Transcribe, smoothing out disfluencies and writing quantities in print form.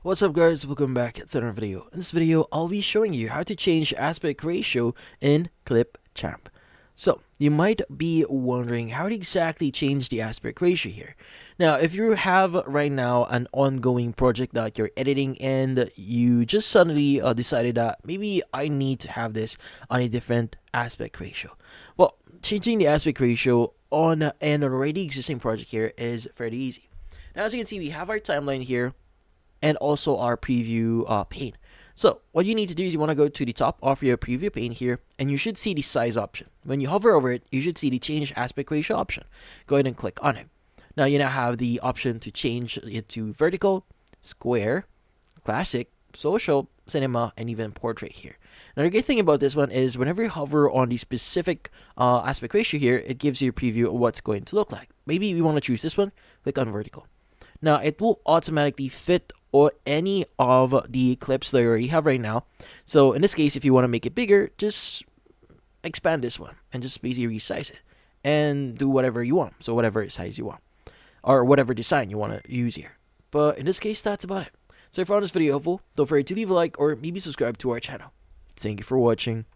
What's up guys, welcome back to another video. In this video, I'll be showing you how to change aspect ratio in Clipchamp. So, you might be wondering how to exactly change the aspect ratio here. Now, if you have right now an ongoing project that you're editing and you just suddenly decided that maybe I need to have this on a different aspect ratio. Well, changing the aspect ratio on an already existing project here is fairly easy. Now, as you can see, we have our timeline here and also our preview pane. So what you need to do is you want to go to the top of your preview pane here, and you should see the size option. When you hover over it, you should see the change aspect ratio option. Go ahead and click on it. Now you now have the option to change it to vertical, square, classic, social, cinema, and even portrait here. Now the great thing about this one is whenever you hover on the specific aspect ratio here, it gives you a preview of what's going to look like. Maybe we want to choose this one, click on vertical. Now, it will automatically fit or any of the clips that you already have right now. So, in this case, if you want to make it bigger, just expand this one and just basically resize it and do whatever you want. So, whatever size you want or whatever design you want to use here. But in this case, that's about it. So, if you found this video helpful, don't forget to leave a like or maybe subscribe to our channel. Thank you for watching.